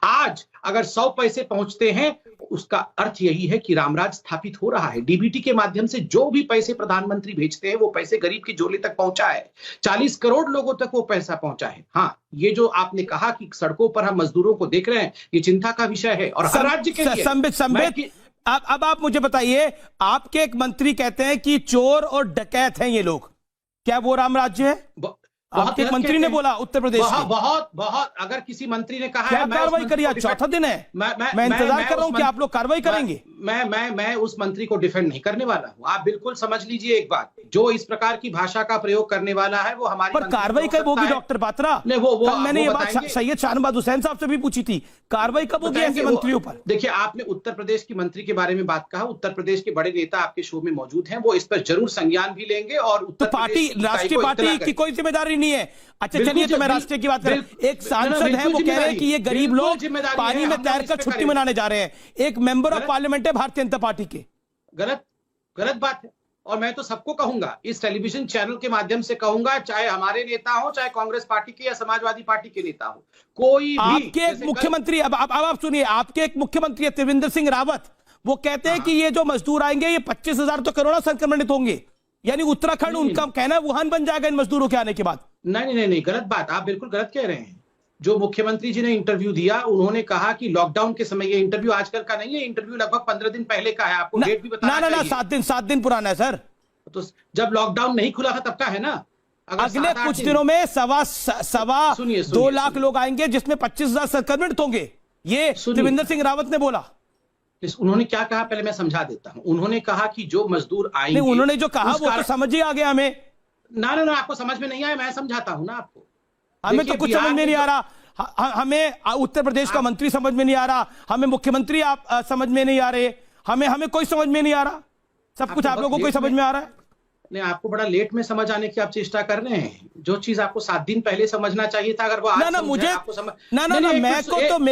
आज अगर 100 पैसे पहुंचते हैं, उसका अर्थ यही है कि रामराज स्थापित हो रहा है। डीबीटी के माध्यम से जो भी पैसे प्रधानमंत्री भेजते हैं, वो पैसे गरीब की झोली तक पहुंचा है। 40 करोड़ लोगों तक वो पैसा पहुंचा है। हाँ, ये जो आपने कहा कि सड़कों पर हम मजदूरों को देख रहे हैं, ये चिंता का विषय है और हर राज्य के लिए। अब आप मुझे बताइए, आपके एक मंत्री कहते हैं कि चोर और डकैत हैं ये लोग, क्या वो राम राज्य है? आपके एक मंत्री ने बोला उत्तर प्रदेश में। बहुत अगर किसी मंत्री ने कहा क्या कार्रवाई करिए? आज चौथा दिन है, मैं इंतजार कर रहा हूं कि आप लोग कार्रवाई करेंगे। मैं उस मंत्री को डिफेंड नहीं करने वाला हूं। आप बिल्कुल समझ लीजिए एक बात, जो इस प्रकार की भाषा का प्रयोग करने वाला है वो हमारी पर कार्रवाई कब होगी डॉक्टर पात्रा? मैंने ये बात सैयद शाहनवाज हुसैन साहब से भी पूछी थी, कार्रवाई कब होगी ऐसे मंत्रियों पर? देखिए, आपने उत्तर प्रदेश की मंत्री के बारे में बात कहा, उत्तर प्रदेश के बड़े नेता आपके शो में मौजूद हैं, वो इस पर जरूर संज्ञान भी लेंगे और तो पार्टी, राष्ट्रीय पार्टी की कोई जिम्मेदारी नहीं है। अच्छा चलिए, तो मैं राष्ट्रीय की बात करूं। एक सांसद है, वो कह रहे हैं कि ये गरीब लोग पानी में तैरकर छुट्टी मनाने जा रहे हैं। एक मेंबर ऑफ पार्लियामेंट है भारतीय जनता पार्टी के। गलत बात है। और मैं तो सबको कहूंगा, इस टेलीविजन चैनल के माध्यम से कहूंगा, चाहे हमारे नेता हो, चाहे कांग्रेस पार्टी के या समाजवादी पार्टी के नेता हो, कोई भी। आपके एक मुख्यमंत्री, अब आप सुनिए, आपके एक मुख्यमंत्री है त्रिवेंद्र सिंह रावत, वो कहते हैं कि ये जो मजदूर आएंगे ये 25,000 तो कोरोना संक्रमित होंगे, यानी उत्तराखंड उनका कहना है वुहान बन जाएगा इन मजदूरों के आने के बाद। नहीं, गलत बात, आप बिल्कुल गलत कह रहे हैं। जो मुख्यमंत्री जी ने इंटरव्यू दिया, उन्होंने कहा कि लॉकडाउन के समय, ये इंटरव्यू आजकल का नहीं है, इंटरव्यू लगभग 15 दिन पहले का है, आपको डेट भी बताना चाहिए। 7 दिन पुराना है सर। तो जब लॉकडाउन नहीं खुला था तब का है ना। अगले कुछ दिनों में सवा 2 लाख लोग आएंगे, जिसमें 25,000 संक्रमित होंगे, ये त्रिवेंद्र सिंह रावत ने बोला। उन्होंने क्या कहा पहले मैं समझा देता हूं। उन्होंने कहा कि जो मजदूर आएंगे, उन्होंने जो कहा वो तो समझ ही आ गया हमें। ना, आपको समझ में नहीं आया, मैं समझाता हूं ना आपको। हमें तो कुछ समझ में नहीं आ रहा। हमें उत्तर प्रदेश का मंत्री समझ में नहीं आ रहा, हमें मुख्यमंत्री आप समझ में नहीं आ रहे, हमें कोई समझ में नहीं आ रहा। सब कुछ आप लोगों को समझ में आ रहा है। नहीं, आपको बड़ा लेट में समझ आने की आप चेष्टा कर रहे हैं। जो चीज आपको 7 दिन पहले समझना चाहिए था, अगर वो आज मुझे मेरे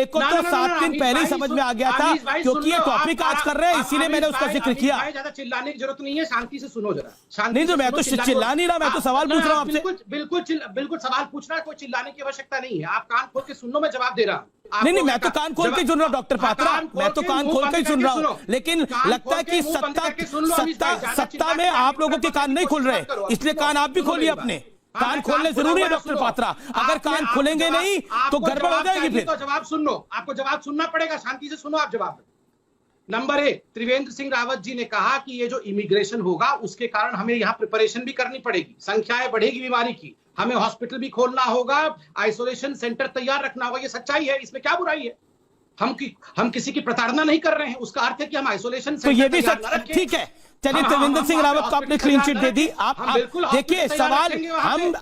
को तो 7 दिन पहले ही समझ में आ गया था, क्योंकि ये टॉपिक आज कर रहे हैं, इसीलिए मैंने उसका जिक्र किया। ज्यादा चिल्लाने की जरूरत नहीं है, शांति से सुनो जरा। नहीं तो मैं तो चिल्ला नहीं रहा, मैं तो सवाल पूछ रहा हूँ आपसे। बिल्कुल सवाल पूछना, कोई चिल्लाने की आवश्यकता नहीं है। आप कान खोल के सुन लो, मैं जवाब दे रहा हूँ। नहीं, मैं तो कान खोल के सुन रहा हूँ डॉक्टर पात्रा, मैं तो कान खोल के सुन रहा हूँ, लेकिन लगता है कि सत्ता में आप लोगों के कान नहीं खुल रहे, इसलिए कान आप भी खोलिए अपने। कान खोलने जरूरी है डॉक्टर पात्रा, अगर कान खोलेंगे नहीं तो गड़बड़ हो जाएगी फिर। तो जवाब सुन लो, आपको जवाब सुनना पड़ेगा, शांति से सुनो आप जवाब। नंबर 1, त्रिवेंद्र सिंह रावत जी ने कहा कि ये जो इमिग्रेशन होगा, उसके कारण हमें यहाँ प्रिपरेशन भी करनी पड़ेगी, संख्याएं बढ़ेगी बीमारी की, हमें हॉस्पिटल भी खोलना होगा, आइसोलेशन सेंटर तैयार रखना होगा। ये सच्चाई है, इसमें क्या बुराई है? हम किसी की प्रताड़ना नहीं कर रहे हैं, उसका अर्थ है कि हम आइसोलेशन सेंटर, तो ये भी ठीक है। चलिए, त्रिवेंद्र सिंह रावत को आपने क्लीन चिट दे दी। आप देखिए सवाल, हम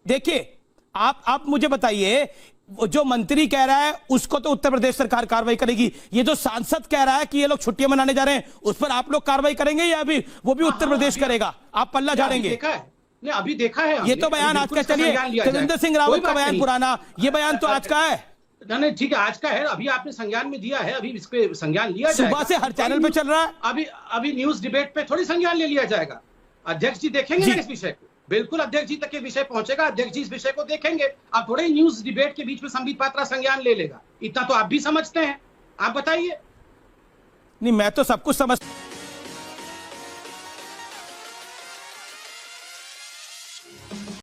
देखिए, आप मुझे बताइए, जो मंत्री कह रहा है उसको तो उत्तर प्रदेश सरकार कार्रवाई करेगी, ये जो सांसद कह रहा है कि ये लोग छुट्टियां मनाने जा रहे हैं, उस पर आप लोग कार्रवाई करेंगे या अभी वो भी उत्तर प्रदेश करेगा? आप पल्ला झाड़ेंगे? अभी देखा है, ये तो बयान आज का, चलिए त्रिवेंद्र सिंह रावत का बयान पुराना, ये बयान तो आज का है। नहीं, ठीक है, आज का है, अभी आपने संज्ञान में दिया है, अभी इस पे संज्ञान लिया जाएगा। सुबह से हर चैनल पे चल रहा है। अभी न्यूज डिबेट पे थोड़ी संज्ञान ले लिया जाएगा। अध्यक्ष जी देखेंगे ना इस विषय को, बिल्कुल अध्यक्ष जी तक के विषय पहुंचेगा, अध्यक्ष जी इस विषय को देखेंगे। अब थोड़े न्यूज डिबेट के बीच में संबित पात्रा संज्ञान ले लेगा, इतना तो आप भी समझते हैं। आप बताइए। नहीं, मैं तो सब कुछ समझ